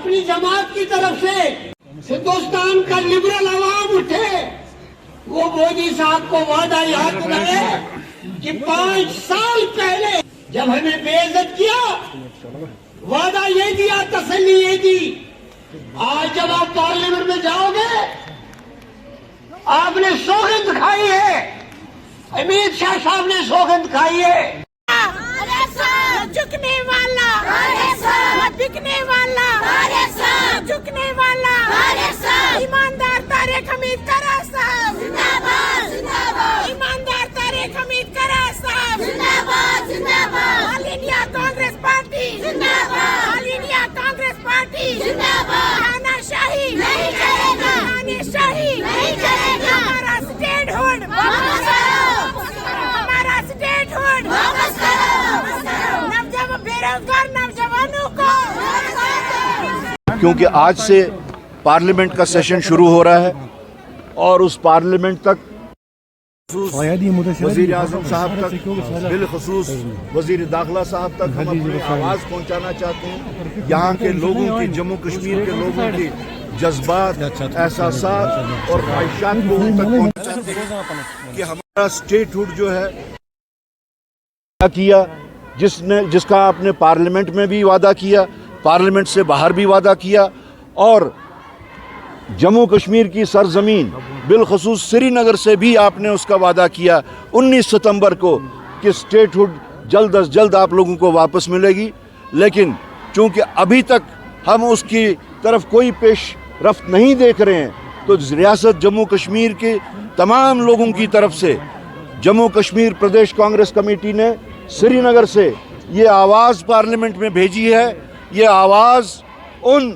अपनी जमात की तरफ से हिंदुस्तान का लिबरल आवाम उठे, वो मोदी साहब को वादा याद रहे कि 5 साल पहले जब हमें बेइज्जत किया, वादा ये दिया, तसल्ली ये दी। आज जब आप पार्लियामेंट में जाओगे, आपने सौगंध खाई है, अमित शाह साहब ने सौगंध खाई है। झुकने वाला, बिकने वाला, झुकने वाला, ईमानदार तारिक हमीद करा साहब जिंदाबाद, जिंदाबाद। ईमानदार तारिक हमीद करा साहब जिंदाबाद, जिंदाबाद। ऑल इंडिया कांग्रेस पार्टी जिंदाबाद, ऑल इंडिया कांग्रेस पार्टी जिंदाबाद। तानाशाही नहीं करेगा, तानाशाही नहीं करेगा। हमारा स्टेटहुड वापस करो, हमारा स्टेटहुड वापस करो। बेरोजगार नौजवानों को, क्योंकि आज से पार्लियामेंट का सेशन शुरू हो रहा है और उस पार्लियामेंट तक वज़ीर आज़म साहब तक, बिलखुसूस वज़ीर दाखिला साहब तक हम अपनी आवाज़ पहुंचाना चाहते हैं। यहाँ के लोगों की, जम्मू कश्मीर के लोगों की जज्बात, एहसासात और ख्वाहिशात को उन तक पहुंचाना चाहते हैं कि हमारा स्टेटहुड जो है किया, जिसका आपने पार्लियामेंट में भी वादा किया, पार्लियामेंट से बाहर भी वादा किया, और जम्मू कश्मीर की सरजमीन बिलखुसूस श्रीनगर से भी आपने उसका वादा किया 19 सितंबर को कि स्टेटहुड जल्द अज जल्द आप लोगों को वापस मिलेगी। लेकिन चूंकि अभी तक हम उसकी तरफ कोई पेश रफ्त नहीं देख रहे हैं, तो रियासत जम्मू कश्मीर के तमाम लोगों की तरफ से जम्मू कश्मीर प्रदेश कांग्रेस कमेटी ने श्रीनगर से ये आवाज़ पार्लियामेंट में भेजी है। ये आवाज़ उन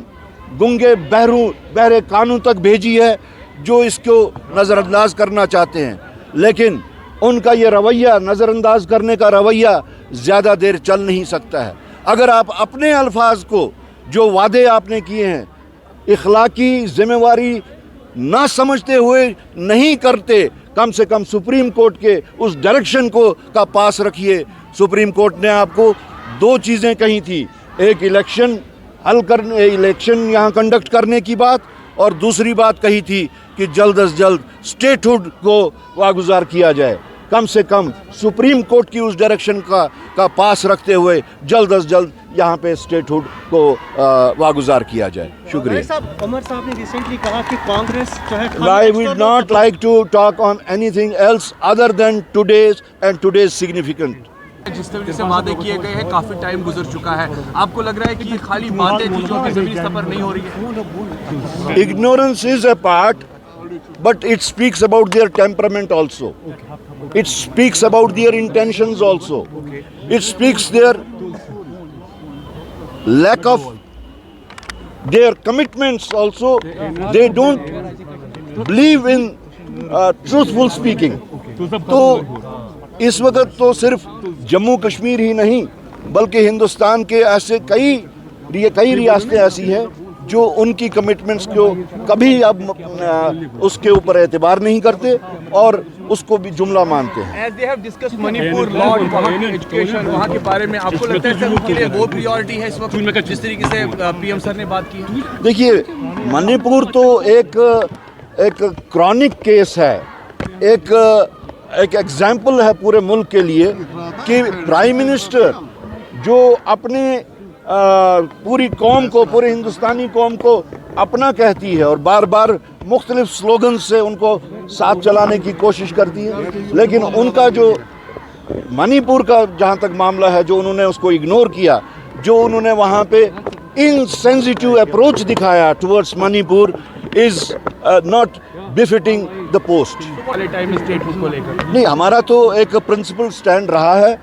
गुंगे बहरे कानून तक भेजी है जो इसको नज़रअंदाज करना चाहते हैं, लेकिन उनका ये रवैया, नज़रअंदाज करने का रवैया ज़्यादा देर चल नहीं सकता है। अगर आप अपने अल्फाज को, जो वादे आपने किए हैं, इखलाकी जिम्मेवारी ना समझते हुए नहीं करते, कम से कम सुप्रीम कोर्ट के उस डायरेक्शन को का पास रखिए। सुप्रीम कोर्ट ने आपको 2 चीज़ें कही थी, एक इलेक्शन यहाँ कंडक्ट करने की बात, और दूसरी बात कही थी कि जल्द अज जल्द स्टेटहुड को वागुजार किया जाए। कम से कम सुप्रीम कोर्ट की उस डायरेक्शन का पास रखते हुए जल्द अज जल्द यहाँ पे स्टेटहुड को वागुजार किया जाए। शुक्रिया। उमर साहब ने रिसेंटली कहा कि कांग्रेस जो है, I would not like to talk on anything else other than today's significant. जिस तरीके से वादे किए गए हैं, काफी टाइम गुजर चुका है, आपको लग रहा है कि ये खाली बातें थी जो कि ज़मीनी स्तर पर नहीं हो रही है? Ignorance is a part, but it speaks about their temperament also. It speaks about their intentions also. It speaks their lack of their commitments also. They don't believe in truthful speaking. तो इस वक्त तो सिर्फ जम्मू कश्मीर ही नहीं, बल्कि हिंदुस्तान के ऐसे कई रियासतें ऐसी हैं जो उनकी कमिटमेंट्स को कभी अब उसके ऊपर एतबार नहीं करते और उसको भी जुमला मानते हैं। As they have discussed Manipur law, वहाँ की एजुकेशन, वहाँ के बारे में आपको लगता है सर उनके लिए वो प्रायोरिटी है इस वक्त, जिस तरीके से पीएम सर ने बात की है? देखिए, मणिपुर तो एक क्रॉनिक केस है, एक एग्जाम्पल है पूरे मुल्क के लिए कि प्राइम मिनिस्टर जो अपने पूरी कौम को, पूरे हिंदुस्तानी कौम को अपना कहती है और बार बार मुख्तलिफ स्लोगन से उनको साथ चलाने की कोशिश करती है, लेकिन उनका जो मणिपुर का जहाँ तक मामला है, जो उन्होंने उसको इग्नोर किया, जो उन्होंने वहाँ पे इनसेंसिटिव अप्रोच दिखाया towards Manipur is not befitting the post. नहीं, हमारा तो एक प्रिंसिपल स्टैंड रहा है,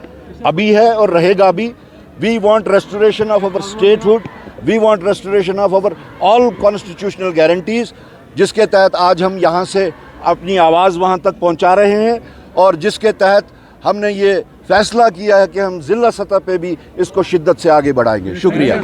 अभी है और रहेगा भी। We want restoration of our statehood. We want restoration of our all constitutional guarantees, जिसके तहत आज हम यहाँ से अपनी आवाज़ वहाँ तक पहुँचा रहे हैं और जिसके तहत हमने ये फैसला किया है कि हम ज़िला सतह पे भी इसको शिद्दत से आगे बढ़ाएंगे। शुक्रिया।